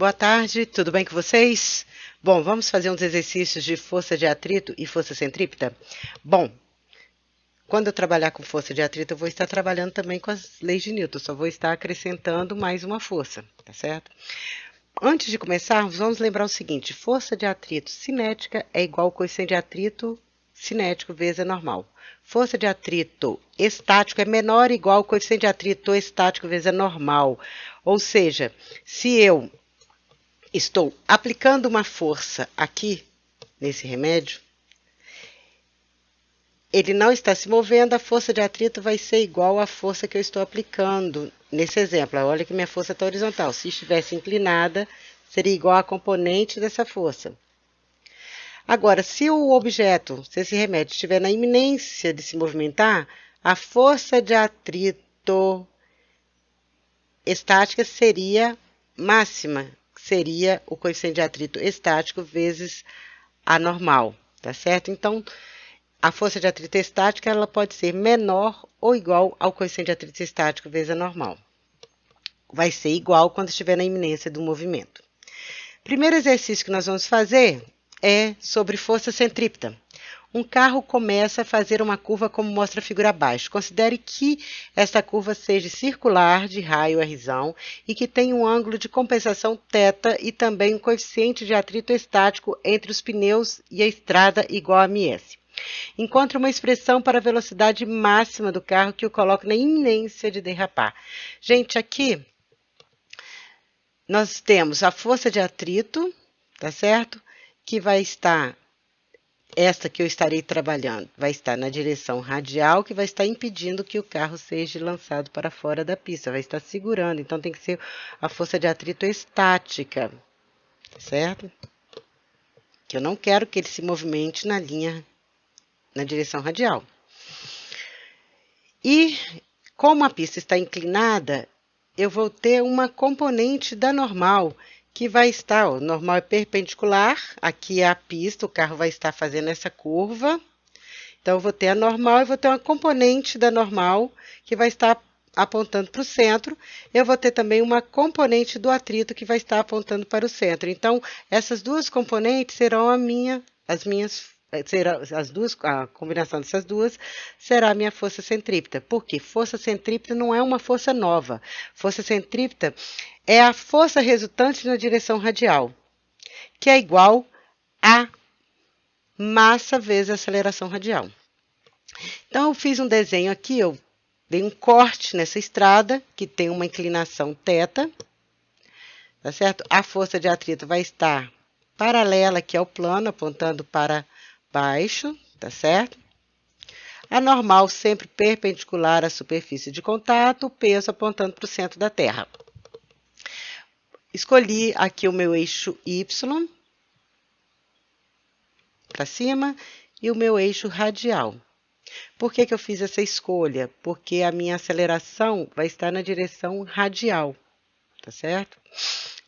Boa tarde, tudo bem com vocês? Bom, vamos fazer uns exercícios de força de atrito e força centrípeta? Bom, quando eu trabalhar com força de atrito, eu vou estar trabalhando também com as leis de Newton, só vou estar acrescentando mais uma força, tá certo? Antes de começarmos, vamos lembrar o seguinte: força de atrito cinética é igual ao coeficiente de atrito cinético vezes a normal. Força de atrito estático é menor ou igual ao coeficiente de atrito estático vezes a normal. Ou seja, se eu estou aplicando uma força aqui, nesse remédio, ele não está se movendo, a força de atrito vai ser igual à força que eu estou aplicando. Nesse exemplo, olha que minha força está horizontal. Se estivesse inclinada, seria igual à componente dessa força. Agora, se o objeto, se esse remédio estiver na iminência de se movimentar, a força de atrito estática seria máxima, seria o coeficiente de atrito estático vezes a normal, tá certo? Então, a força de atrito estática ela pode ser menor ou igual ao coeficiente de atrito estático vezes a normal. Vai ser igual quando estiver na iminência do movimento. Primeiro exercício que nós vamos fazer é sobre força centrípeta. Um carro começa a fazer uma curva como mostra a figura abaixo. Considere que essa curva seja circular, de raio R, e que tenha um ângulo de compensação θ e também um coeficiente de atrito estático entre os pneus e a estrada igual a ms. Encontre uma expressão para a velocidade máxima do carro que o coloque na iminência de derrapar. Gente, aqui nós temos a força de atrito, tá certo? Que vai estar, esta que eu estarei trabalhando, vai estar na direção radial, que vai estar impedindo que o carro seja lançado para fora da pista, vai estar segurando, então tem que ser a força de atrito estática, certo? Que eu não quero que ele se movimente na direção radial. E como a pista está inclinada, eu vou ter uma componente da normal, que vai estar, o normal é perpendicular, aqui é a pista, o carro vai estar fazendo essa curva. Então, eu vou ter a normal e vou ter uma componente da normal, que vai estar apontando para o centro. Eu vou ter também uma componente do atrito, que vai estar apontando para o centro. Então, essas duas componentes serão a combinação dessas duas será a minha força centrípeta. Por quê? Força centrípeta não é uma força nova. Força centrípeta é a força resultante na direção radial, que é igual a massa vezes a aceleração radial. Então, eu fiz um desenho aqui, eu dei um corte nessa estrada, que tem uma inclinação θ, tá certo? A força de atrito vai estar paralela aqui ao plano, apontando para baixo, tá certo? A normal sempre perpendicular à superfície de contato, o peso apontando para o centro da Terra. Escolhi aqui o meu eixo Y para cima e o meu eixo radial. Por que que eu fiz essa escolha? Porque a minha aceleração vai estar na direção radial, tá certo?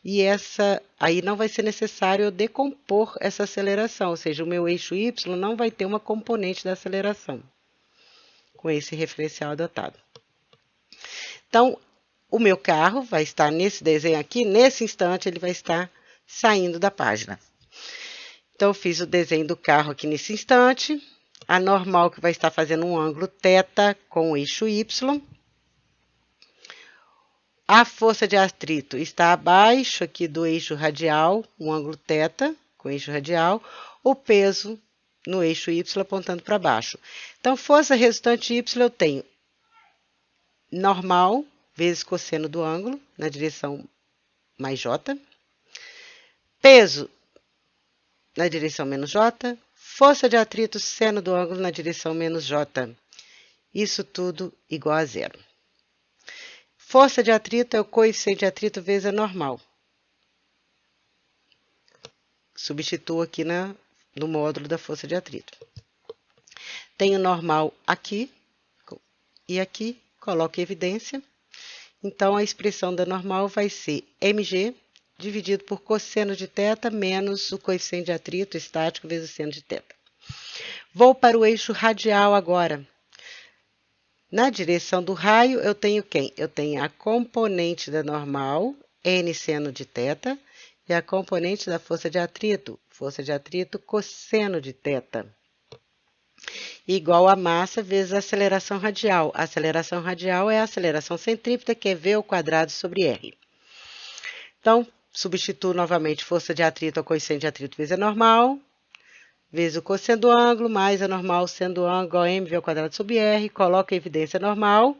E aí não vai ser necessário eu decompor essa aceleração, ou seja, o meu eixo Y não vai ter uma componente da aceleração com esse referencial adotado. Então, o meu carro vai estar nesse desenho aqui, nesse instante ele vai estar saindo da página. Então, eu fiz o desenho do carro aqui nesse instante, a normal que vai estar fazendo um ângulo θ com o eixo Y. A força de atrito está abaixo aqui do eixo radial, um ângulo θ com o eixo radial, o peso no eixo Y apontando para baixo. Então, força resultante Y eu tenho normal vezes cosseno do ângulo, na direção mais J. Peso na direção menos J. Força de atrito seno do ângulo na direção menos J. Isso tudo igual a zero. Força de atrito é o coeficiente de atrito vezes a normal. Substituo aqui no módulo da força de atrito. Tenho normal aqui e aqui, coloco em evidência. Então, a expressão da normal vai ser mg dividido por cosseno de θ menos o coeficiente de atrito estático vezes o seno de θ. Vou para o eixo radial agora. Na direção do raio, eu tenho quem? Eu tenho a componente da normal, n seno de θ, e a componente da força de atrito cosseno de θ, igual a massa vezes a aceleração radial. A aceleração radial é a aceleração centrípeta, que é V ao quadrado sobre R. Então, substituo novamente força de atrito ao coeficiente de atrito vezes a normal, vezes o cosseno do ângulo, mais a normal sendo o ângulo, igual a mv ao quadrado sobre r, coloco a evidência normal,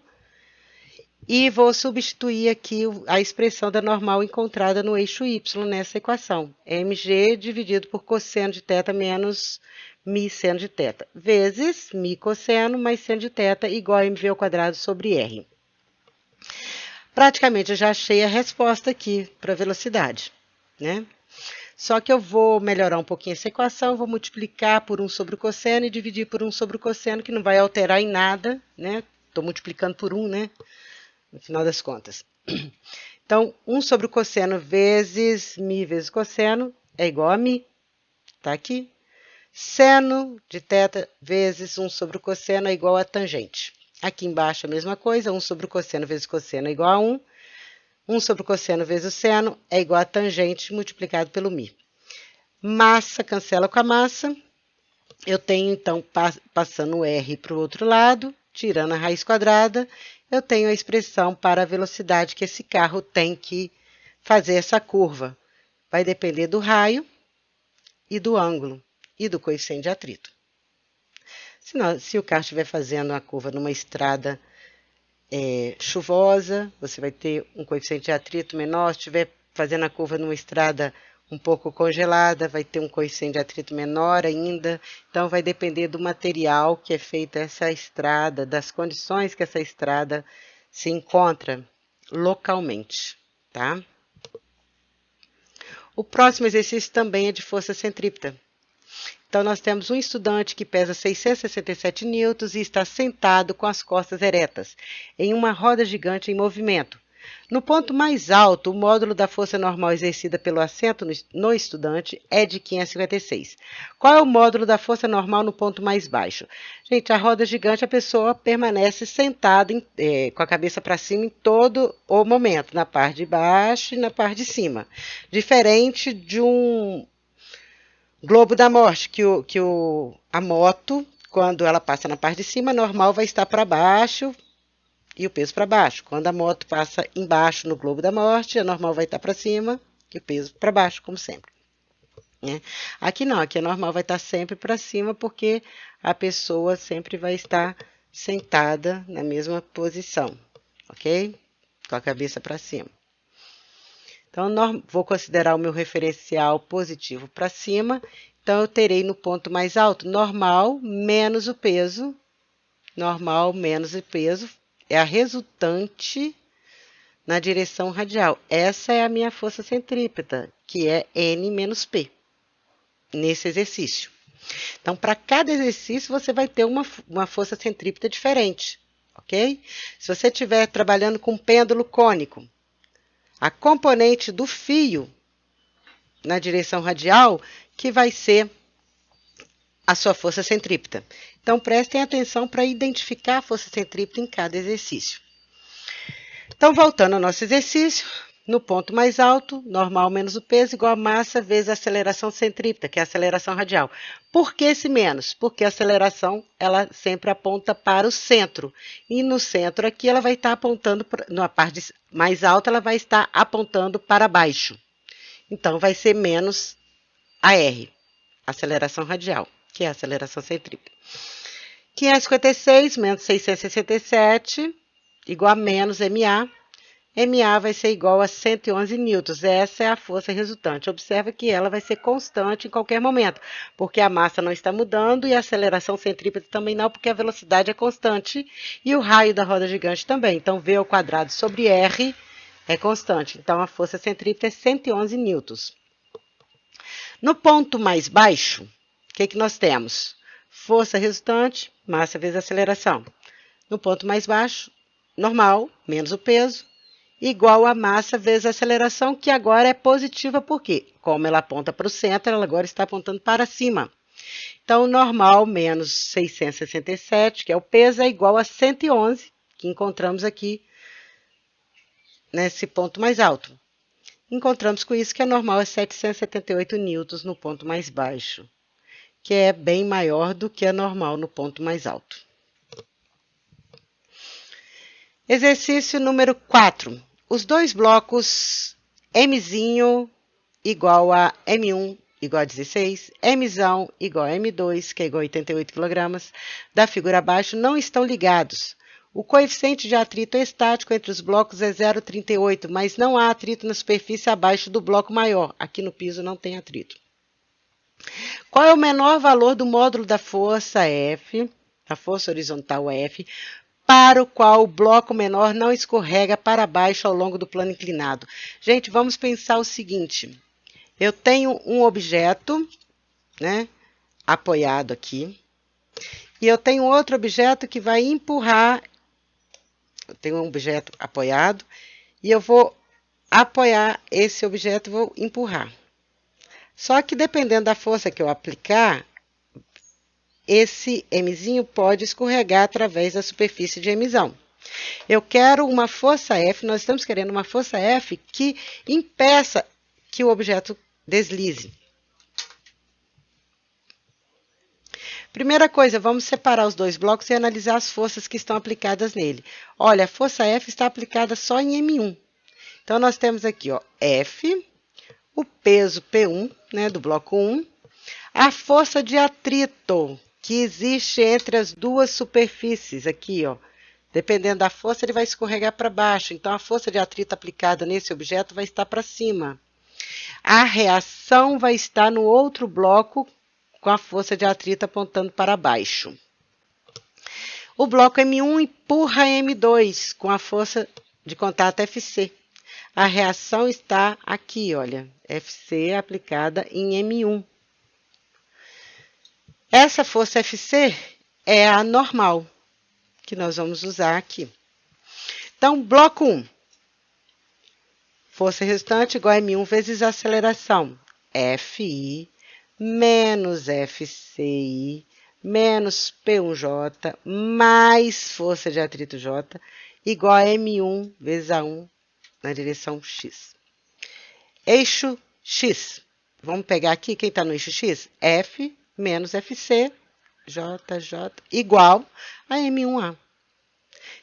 e vou substituir aqui a expressão da normal encontrada no eixo y nessa equação. mg dividido por cosseno de θ menos mi seno de θ, vezes mi cosseno mais seno de θ igual a mv ao quadrado sobre r. Praticamente eu já achei a resposta aqui para a velocidade, né? Só que eu vou melhorar um pouquinho essa equação, vou multiplicar por 1 sobre o cosseno e dividir por 1 sobre o cosseno, que não vai alterar em nada, né? Estou multiplicando por 1, né? No final das contas. Então, 1 sobre o cosseno vezes mi vezes cosseno é igual a mi. Tá aqui. Seno de θ vezes 1 sobre o cosseno é igual a tangente. Aqui embaixo a mesma coisa, 1 sobre o cosseno vezes cosseno é igual a 1. 1 sobre o cosseno vezes o seno é igual a tangente multiplicado pelo mi. Massa cancela com a massa. Eu tenho, então, passando o R para o outro lado, tirando a raiz quadrada, eu tenho a expressão para a velocidade que esse carro tem que fazer essa curva. Vai depender do raio e do ângulo e do coeficiente de atrito. Se o carro estiver fazendo a curva numa estrada chuvosa, você vai ter um coeficiente de atrito menor. Se estiver fazendo a curva numa estrada um pouco congelada, vai ter um coeficiente de atrito menor ainda. Então, vai depender do material que é feita essa estrada, das condições que essa estrada se encontra localmente, tá? O próximo exercício também é de força centrípeta. Então, nós temos um estudante que pesa 667 newtons e está sentado com as costas eretas, em uma roda gigante em movimento. No ponto mais alto, o módulo da força normal exercida pelo assento no estudante é de 556. Qual é o módulo da força normal no ponto mais baixo? Gente, a roda gigante, a pessoa permanece sentada com a cabeça para cima em todo o momento, na parte de baixo e na parte de cima. Diferente de um globo da morte, a moto, quando ela passa na parte de cima, normal vai estar para baixo e o peso para baixo. Quando a moto passa embaixo no globo da morte, a normal vai estar para cima e o peso para baixo, como sempre. Né? Aqui não, aqui a normal vai estar sempre para cima, porque a pessoa sempre vai estar sentada na mesma posição, ok? Com a cabeça para cima. Então, vou considerar o meu referencial positivo para cima. Então, eu terei no ponto mais alto, normal menos o peso. Normal menos o peso é a resultante na direção radial. Essa é a minha força centrípeta, que é N menos P, nesse exercício. Então, para cada exercício, você vai ter uma força centrípeta diferente, ok? Se você estiver trabalhando com pêndulo cônico, a componente do fio na direção radial que vai ser a sua força centrípeta. Então, prestem atenção para identificar a força centrípeta em cada exercício. Então, voltando ao nosso exercício, no ponto mais alto, normal menos o peso igual a massa vezes a aceleração centrípeta, que é a aceleração radial. Por que esse menos? Porque a aceleração, ela sempre aponta para o centro. E no centro aqui, ela vai estar apontando, na parte mais alta, ela vai estar apontando para baixo. Então, vai ser menos AR, aceleração radial, que é a aceleração centrípeta. 556 menos 667, igual a menos MA. MA vai ser igual a 111 newtons. Essa é a força resultante. Observa que ela vai ser constante em qualquer momento, porque a massa não está mudando e a aceleração centrípeta também não, porque a velocidade é constante e o raio da roda gigante também. Então, V ao quadrado sobre R é constante. Então, a força centrípeta é 111 newtons. No ponto mais baixo, o que nós temos? Força resultante, massa vezes aceleração. No ponto mais baixo, normal, menos o peso, igual a massa vezes a aceleração, que agora é positiva, porque, como ela aponta para o centro, ela agora está apontando para cima. Então, normal menos 667, que é o peso, é igual a 111, que encontramos aqui nesse ponto mais alto. encontramos com isso que a normal é 778 newtons no ponto mais baixo, que é bem maior do que a normal no ponto mais alto. Exercício número 4. Os dois blocos Mzinho igual a M1 igual a 16, Mzão igual a M2, que é igual a 88 kg, da figura abaixo, não estão ligados. O coeficiente de atrito estático entre os blocos é 0,38, mas não há atrito na superfície abaixo do bloco maior. Aqui no piso não tem atrito. Qual é o menor valor do módulo da força F, da força horizontal F, para o qual o bloco menor não escorrega para baixo ao longo do plano inclinado? Gente, vamos pensar o seguinte. Eu tenho um objeto, né, apoiado aqui, e eu tenho outro objeto que vai empurrar. Eu tenho um objeto apoiado, e eu vou apoiar esse objeto e vou empurrar. Só que dependendo da força que eu aplicar, esse Mzinho pode escorregar através da superfície de Mzão. Eu quero uma força F, nós estamos querendo uma força F que impeça que o objeto deslize. Primeira coisa, vamos separar os dois blocos e analisar as forças que estão aplicadas nele. Olha, a força F está aplicada só em M1. Então, nós temos aqui, ó, F, o peso P1, né, do bloco 1, a força de atrito que existe entre as duas superfícies aqui, ó. Dependendo da força, ele vai escorregar para baixo. Então, a força de atrito aplicada nesse objeto vai estar para cima. A reação vai estar no outro bloco com a força de atrito apontando para baixo. O bloco M1 empurra M2 com a força de contato FC. A reação está aqui, olha, FC aplicada em M1. Essa força FC é a normal, que nós vamos usar aqui. Então, bloco 1. Força resultante igual a M1 vezes a aceleração. Fi menos Fci menos P1J mais força de atrito J igual a M1 vezes A1 na direção X. Eixo X. Vamos pegar aqui quem está no eixo X? F menos Fc, JJ, igual a M1A.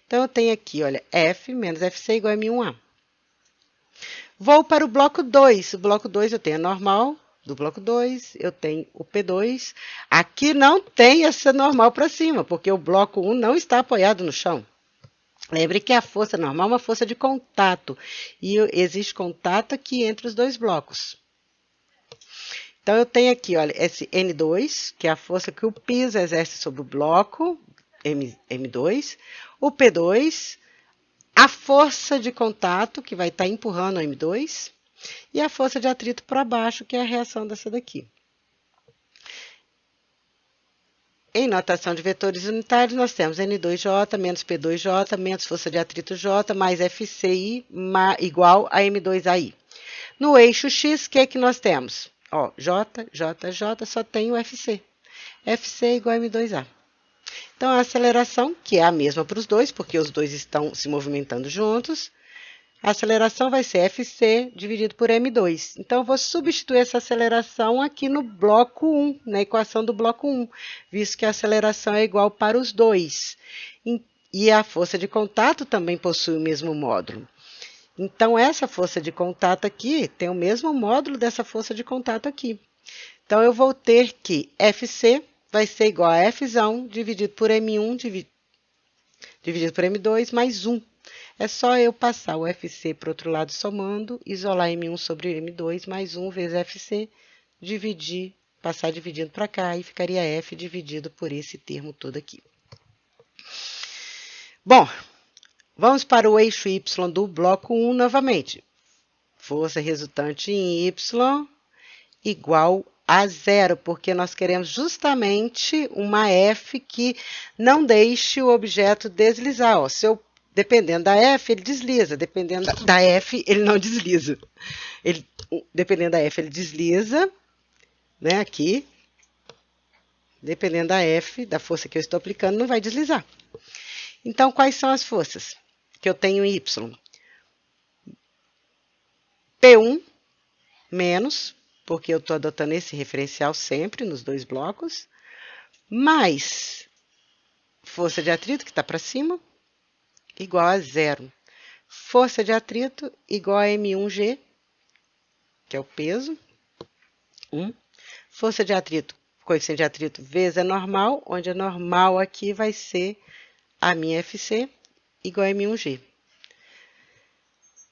Então, eu tenho aqui, olha, F menos Fc igual a M1A. Vou para o bloco 2. O bloco 2 eu tenho a normal do bloco 2, eu tenho o P2. Aqui não tem essa normal para cima, porque o bloco 1 não está apoiado no chão. Lembre que a força normal é uma força de contato, e existe contato aqui entre os dois blocos. Então, eu tenho aqui, olha, esse N2, que é a força que o piso exerce sobre o bloco, M2, o P2, a força de contato, que vai estar empurrando o M2, e a força de atrito para baixo, que é a reação dessa daqui. Em notação de vetores unitários, nós temos N2J menos P2J menos força de atrito J mais FCI igual a M2AI. No eixo X, o que é que nós temos? Ó, J, J, J, só tem o FC. FC igual a M2A. Então, a aceleração, que é a mesma para os dois, porque os dois estão se movimentando juntos, a aceleração vai ser Fc dividido por M2. Então, eu vou substituir essa aceleração aqui no bloco 1, na equação do bloco 1, visto que a aceleração é igual para os dois. E a força de contato também possui o mesmo módulo. Então, essa força de contato aqui tem o mesmo módulo dessa força de contato aqui. Então, eu vou ter que Fc vai ser igual a Fzão dividido por M1 dividido por M2 mais 1. É só eu passar o Fc para o outro lado somando, isolar M1 sobre M2 mais 1 vezes Fc, dividir, passar dividindo para cá, e ficaria F dividido por esse termo todo aqui. Bom, vamos para o eixo Y do bloco 1 novamente. Força resultante em Y igual a 0, porque nós queremos justamente uma F que não deixe o objeto deslizar. Ó, dependendo da F, ele desliza. Dependendo da F, ele não desliza. Dependendo da F, ele desliza, né, aqui. Dependendo da F, da força que eu estou aplicando, não vai deslizar. Então, quais são as forças que eu tenho em Y? P1 menos, porque eu estou adotando esse referencial sempre nos dois blocos, mais força de atrito, que está para cima, igual a zero. Força de atrito igual a M1G, que é o peso, 1. Força de atrito, coeficiente de atrito vezes a normal, onde a normal aqui vai ser a minha FC, igual a M1G.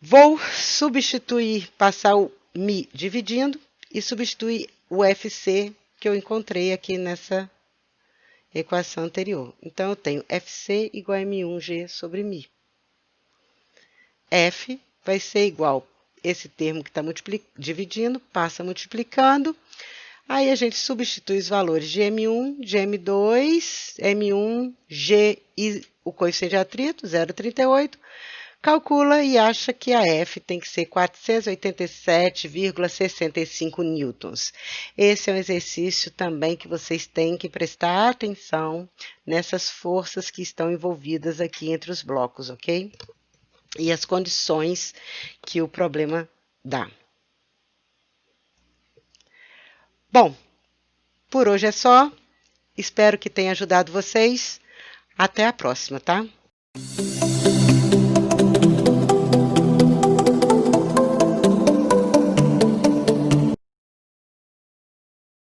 Vou substituir, passar o Mi dividindo e substituir o FC que eu encontrei aqui nessa equação anterior. Então, eu tenho FC igual a M1G sobre Mi. F vai ser igual esse termo que está dividindo, passa multiplicando. Aí a gente substitui os valores de M1, de M2, M1, G e o coeficiente de atrito, 0,38. Calcula e acha que a F tem que ser 487,65 newtons. Esse é um exercício também que vocês têm que prestar atenção nessas forças que estão envolvidas aqui entre os blocos, ok? E as condições que o problema dá. Bom, por hoje é só. Espero que tenha ajudado vocês. Até a próxima, tá?